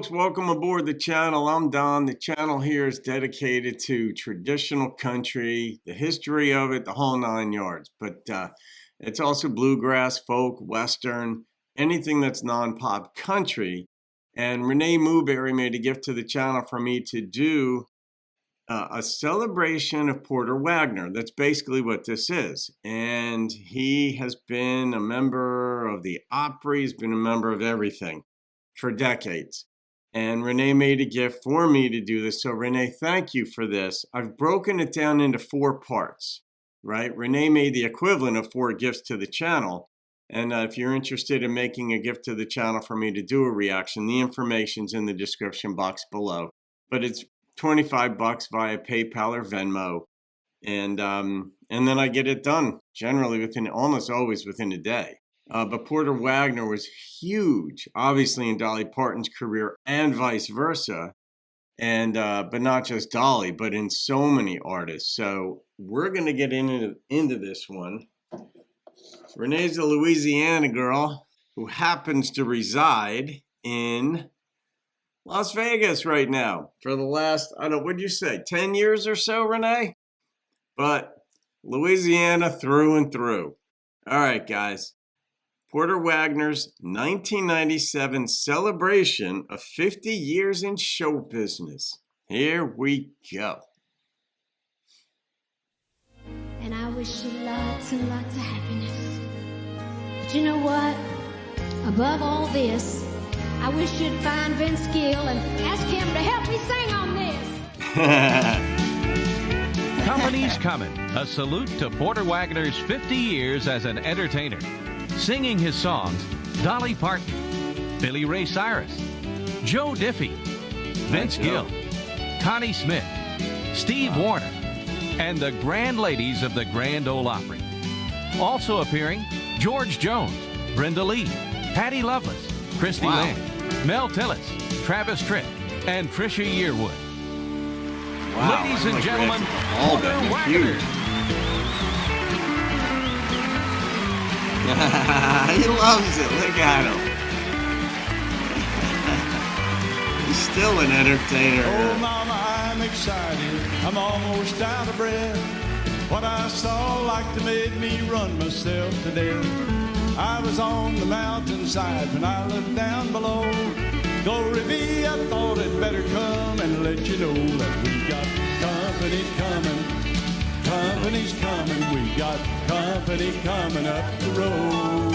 folks, welcome aboard the channel. I'm Don. The channel here is dedicated to traditional country, the history of it, the whole 9 yards. But it's also bluegrass, folk, western, anything that's non-pop country. And Renee Mooberry made a gift to the channel for me to do a celebration of Porter Wagoner. That's basically what this is. And he has been a member of the Opry, he's been a member of everything for decades. And Renee made a gift for me to do this. So Renee, thank you for this. I've broken it down into 4 parts, right? Renee made the equivalent of 4 gifts to the channel. And if you're interested in making a gift to the channel for me to do a reaction, the information's in the description box below. But it's $25 via PayPal or Venmo. And then I get it done, generally almost always within a day. But Porter Wagoner was huge, obviously, in Dolly Parton's career and vice versa. And but not just Dolly, but in so many artists. So we're going to get into this one. Renee's a Louisiana girl who happens to reside in Las Vegas right now for the last, what'd you say, 10 years or so, Renee? But Louisiana through and through. All right, guys. Porter Wagoner's 1997 celebration of 50 years in show business. Here we go. And I wish you lots and lots of happiness. But you know what? Above all this, I wish you'd find Vince Gill and ask him to help me sing on this. Company's Coming, a salute to Porter Wagoner's 50 years as an entertainer. Singing his songs, Dolly Parton, Billy Ray Cyrus, Joe Diffie, Vince Gill, Connie Smith, Steve Wariner, and the grand ladies of the Grand Ole Opry. Also appearing, George Jones, Brenda Lee, Patty Loveless, Christy Land, Mel Tillis, Travis Tritt, and Trisha Yearwood. Wow, Ladies and gentlemen, Porter Wagoner. He loves it. Look at him. He's still an entertainer. Oh, Mama, I'm excited. I'm almost out of breath. What I saw like to made me run myself to death. I was on the mountainside when I looked down below. Glory be, I thought I'd better come and let you know that we got company coming. Company's coming, we got company coming up the road.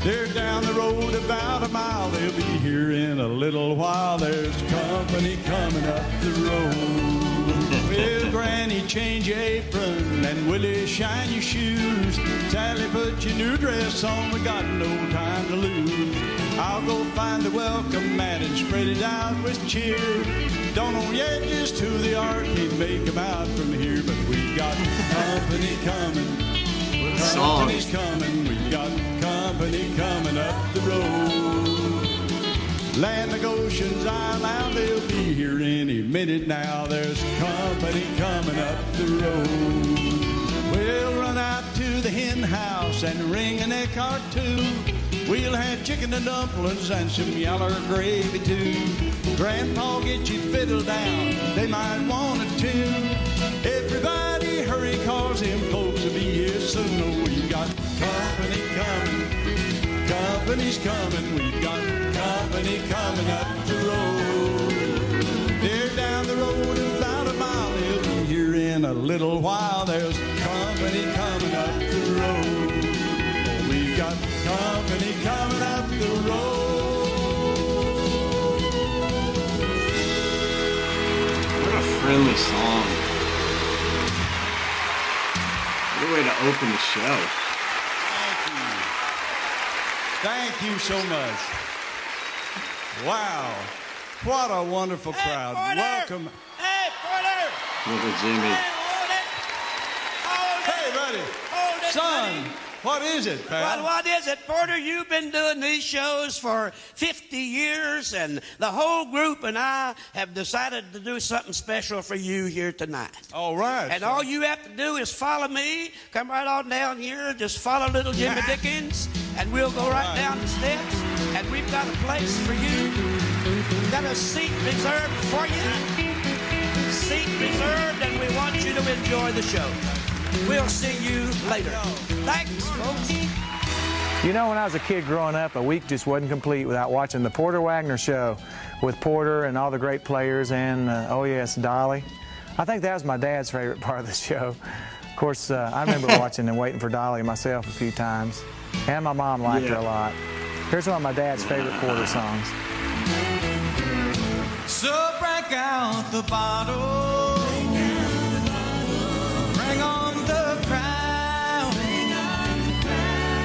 They're down the road about a mile, they'll be here in a little while. There's company coming up the road. Well, Granny, change your apron, and Willie, shine your shoes. Sally, put your new dress on, we got no time to lose. I'll go find the welcome mat and spread it out with cheer. Don't know yet just who the arcade make them out from here, but we got company coming. Company's coming, we got company coming up the road. Land of Goshen's Island, they'll be here any minute now. There's company coming up the road. We'll run out to the hen house and ring an egg or 2. We'll have chicken and dumplings and some yaller gravy too. Grandpa, get your fiddle down, they might want it too. Everybody hurry, cause them folks will be here soon. Oh, we got company coming, company's coming. We got company coming up the road. They're down the road about a mile, they'll be here in a little while. There's company coming up the road. Oh, we've got company coming up the road. What a friendly song. What a way to open the show. Thank you so much. Wow. What a wonderful crowd. Porter. Welcome. Hey, Porter. Little Jimmy. Hey, buddy. Hold it, Son, buddy. what is it, pal? Well, what is it, Porter? You've been doing these shows for 50 years, and the whole group and I have decided to do something special for you here tonight. All right. And all you have to do is follow me. Come right on down here. Just follow little Jimmy Dickens, and we'll go right down the steps. and we've got a place for you. We've got a seat reserved for you. Seat reserved, and we want you to enjoy the show. We'll see you later. Thanks, folks. You know, when I was a kid growing up, a week just wasn't complete without watching the Porter Wagoner Show with Porter and all the great players and, oh yes, Dolly. I think that was my dad's favorite part of the show. Of course, I remember watching and waiting for Dolly myself a few times, and my mom liked her a lot. Here's one of my dad's favorite Porter songs. So break out the bottle, bring on the crowd.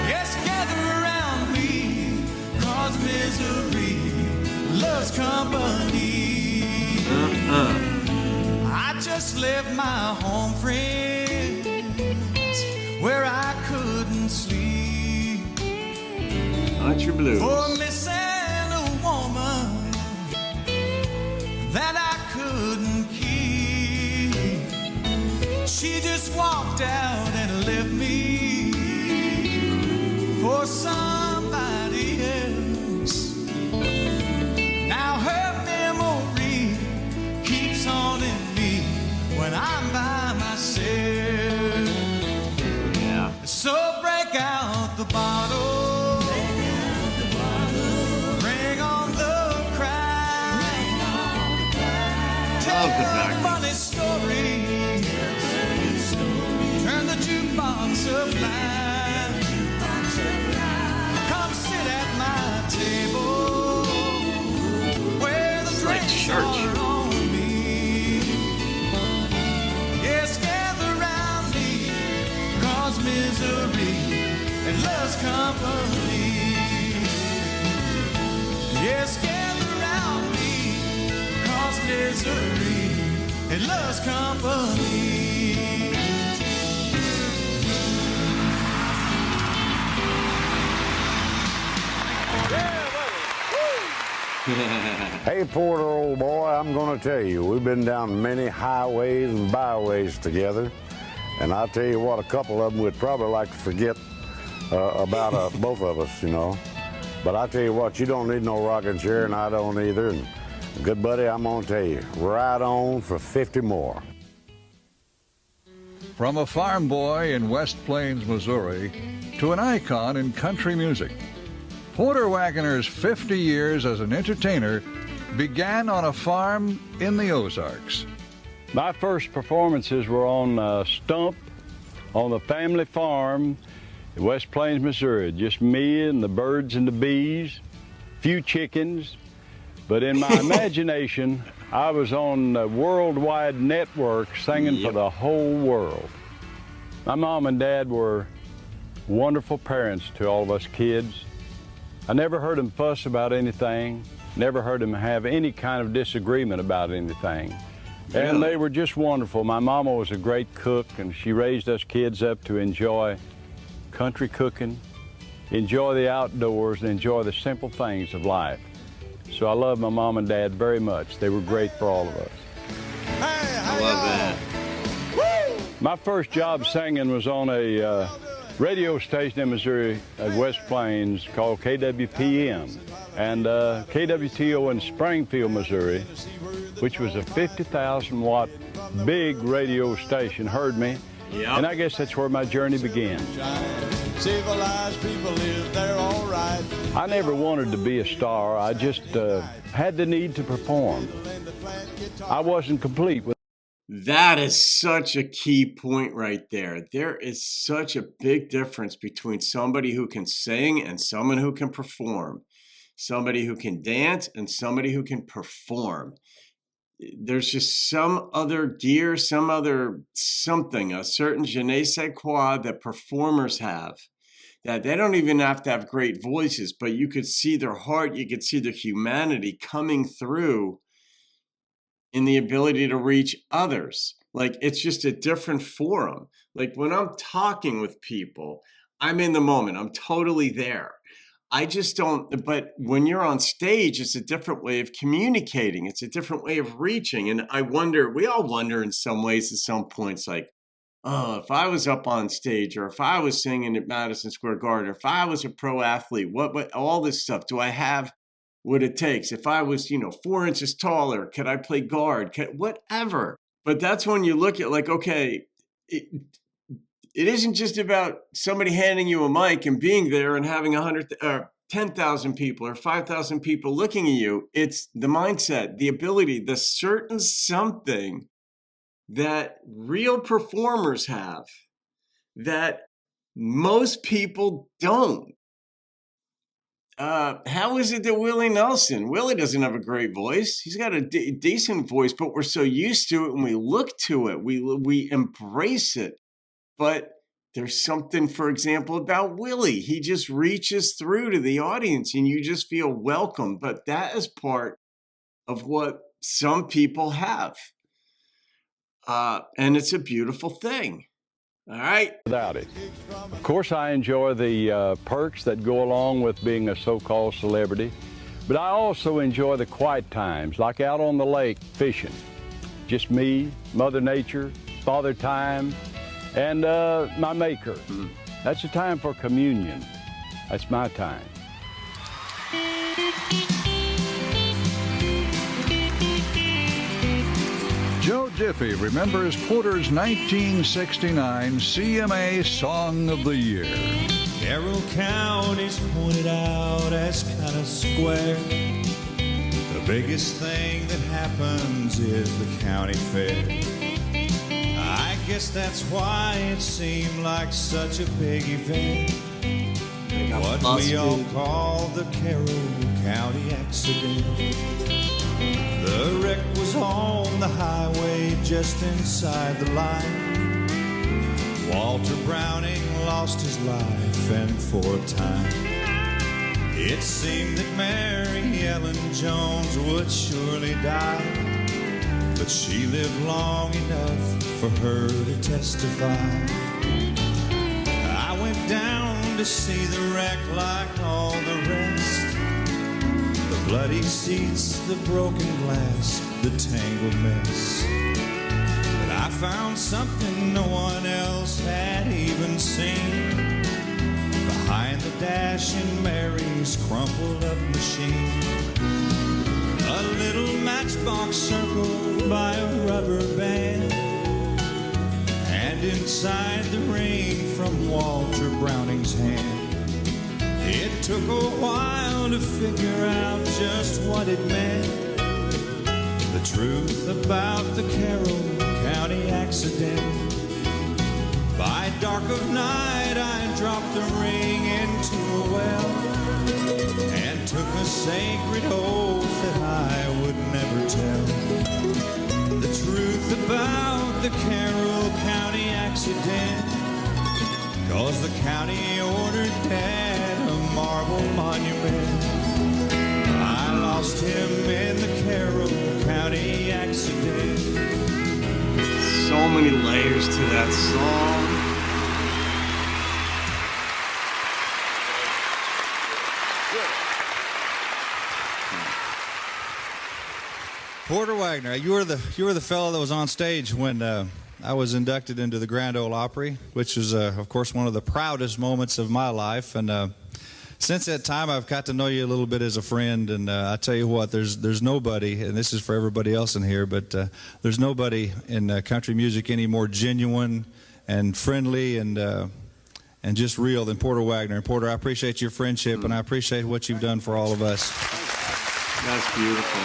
Yes, gather around me, cause misery loves company. I just left my home, friends, where I couldn't sleep. Country blues. For missing a woman that I couldn't keep. She just walked out and left me for somebody else. Now her memory keeps haunting me when I'm by myself. Yeah. So break out the bottle, bring on the crowd. Tell Love the a back. funny story, turn the jukebox up loud. Come sit at my table where the like drinks church. are on me. Yes, gather round me, cause misery and love's company. Yes, gather round me, cause misery and love's company. Hey, Porter, old boy, I'm going to tell you, we've been down many highways and byways together, and I'll tell you what, a couple of them we'd probably like to forget about both of us, you know. But I tell you what, you don't need no rocking chair, and I don't either. And good buddy, I'm going to tell you, ride on for 50 more. From a farm boy in West Plains, Missouri, to an icon in country music, Porter Wagoner's 50 years as an entertainer began on a farm in the Ozarks. My first performances were on Stump, on the family farm in West Plains, Missouri. Just me and the birds and the bees, few chickens. But in my imagination, I was on a worldwide network singing for the whole world. My mom and dad were wonderful parents to all of us kids. I never heard them fuss about anything, never heard them have any kind of disagreement about anything. And they were just wonderful. My mama was a great cook, and she raised us kids up to enjoy country cooking, enjoy the outdoors, and enjoy the simple things of life. So I love my mom and dad very much. They were great for all of us. I love that. My first job singing was on a radio station in Missouri at West Plains called KWPM, and KWTO in Springfield, Missouri, which was a 50,000 watt big radio station, heard me. Yep. And I guess that's where my journey began. Civilized people live there all right. I never wanted to be a star. I just had the need to perform. I wasn't complete with. That is such a key point right there. There is such a big difference between somebody who can sing and someone who can perform. Somebody who can dance and somebody who can perform. There's just some other gear, some other something, a certain je ne sais quoi that performers have, that they don't even have to have great voices, but you could see their heart, you could see their humanity coming through in the ability to reach others. Like, it's just a different forum. Like, when I'm talking with people, I'm in the moment. I'm totally there. I just don't, but when you're on stage, it's a different way of communicating. It's a different way of reaching. And I wonder, we all wonder in some ways at some points, like, oh, if I was up on stage, or if I was singing at Madison Square Garden, or if I was a pro athlete, what all this stuff, do I have what it takes? If I was, 4 inches taller, could I play guard? Whatever. But that's when you look at, like, okay, it, it isn't just about somebody handing you a mic and being there and having 100 or 10,000 people or 5,000 people looking at you. It's the mindset, the ability, the certain something that real performers have that most people don't. How is it that Willie Nelson? Willie doesn't have a great voice. He's got a decent voice, but we're so used to it and we look to it. We embrace it. But there's something, for example, about Willie. He just reaches through to the audience and you just feel welcome. But that is part of what some people have. And it's a beautiful thing. All right. Without it. Of course, I enjoy the perks that go along with being a so-called celebrity, but I also enjoy the quiet times, like out on the lake fishing. Just me, Mother Nature, Father Time, and my Maker. That's a time for communion. That's my time. Joe Diffie remembers Porter's 1969 CMA Song of the Year. Carroll County's pointed out as kind of square. The biggest thing that happens is the county fair. I guess that's why it seemed like such a big event. What we all call the Carroll County accident. The wreck was on the highway just inside the line. Walter Browning lost his life, and for a time it seemed that Mary Ellen Jones would surely die. But she lived long enough for her to testify. I went down to see the wreck like all the rest. The bloody seats, the broken glass, the tangled mess. But I found something no one else had even seen. Behind the dash in Mary's crumpled up machine, a little matchbox circled by a rubber band, and inside the ring from Walter Browning's hand. It took a while to figure out just what it meant. The truth about the Carroll County accident. By dark of night I dropped the ring into a well, and took a sacred oath that I would never tell the truth about the Carroll County accident. 'Cause the county ordered Dad a marble monument. I lost him in the Carroll County accident. So many layers to that song. Porter Wagoner, you were the fellow that was on stage when I was inducted into the Grand Ole Opry, which was, of course, one of the proudest moments of my life. And since that time, I've got to know you a little bit as a friend. And I tell you what, there's nobody, and this is for everybody else in here, but there's nobody in country music any more genuine and friendly and just real than Porter Wagoner. And Porter, I appreciate your friendship, and I appreciate what you've done for all of us. That's beautiful.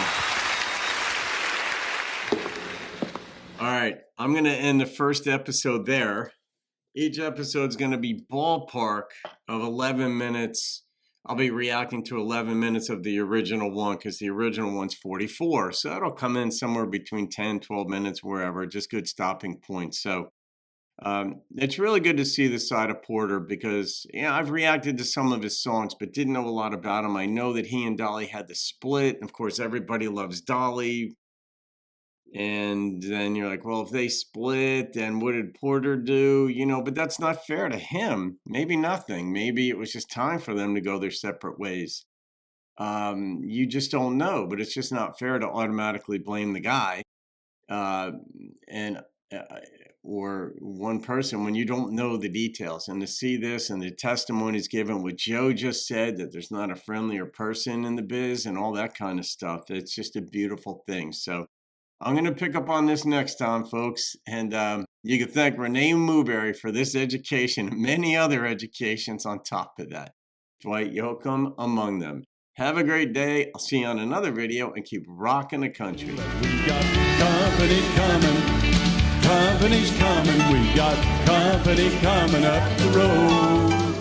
All right, I'm going to end the first episode there. Each episode is going to be ballpark of 11 minutes. I'll be reacting to 11 minutes of the original one because the original one's 44. So that'll come in somewhere between 10, 12 minutes, wherever, just good stopping points. So it's really good to see the side of Porter because, I've reacted to some of his songs, but didn't know a lot about him. I know that he and Dolly had the split. Of course, everybody loves Dolly. And then you're like, well, if they split, then what did Porter do? But that's not fair to him. Maybe nothing. Maybe it was just time for them to go their separate ways. You just don't know, but it's just not fair to automatically blame the guy. And or one person when you don't know the details. And to see this and the testimonies given, what Joe just said, that there's not a friendlier person in the biz and all that kind of stuff, it's just a beautiful thing. So I'm going to pick up on this next time, folks. And you can thank Renee Mooberry for this education and many other educations on top of that. Dwight Yoakam among them. Have a great day. I'll see you on another video, and keep rocking the country. We got company coming. Company's coming. We got company coming up the road.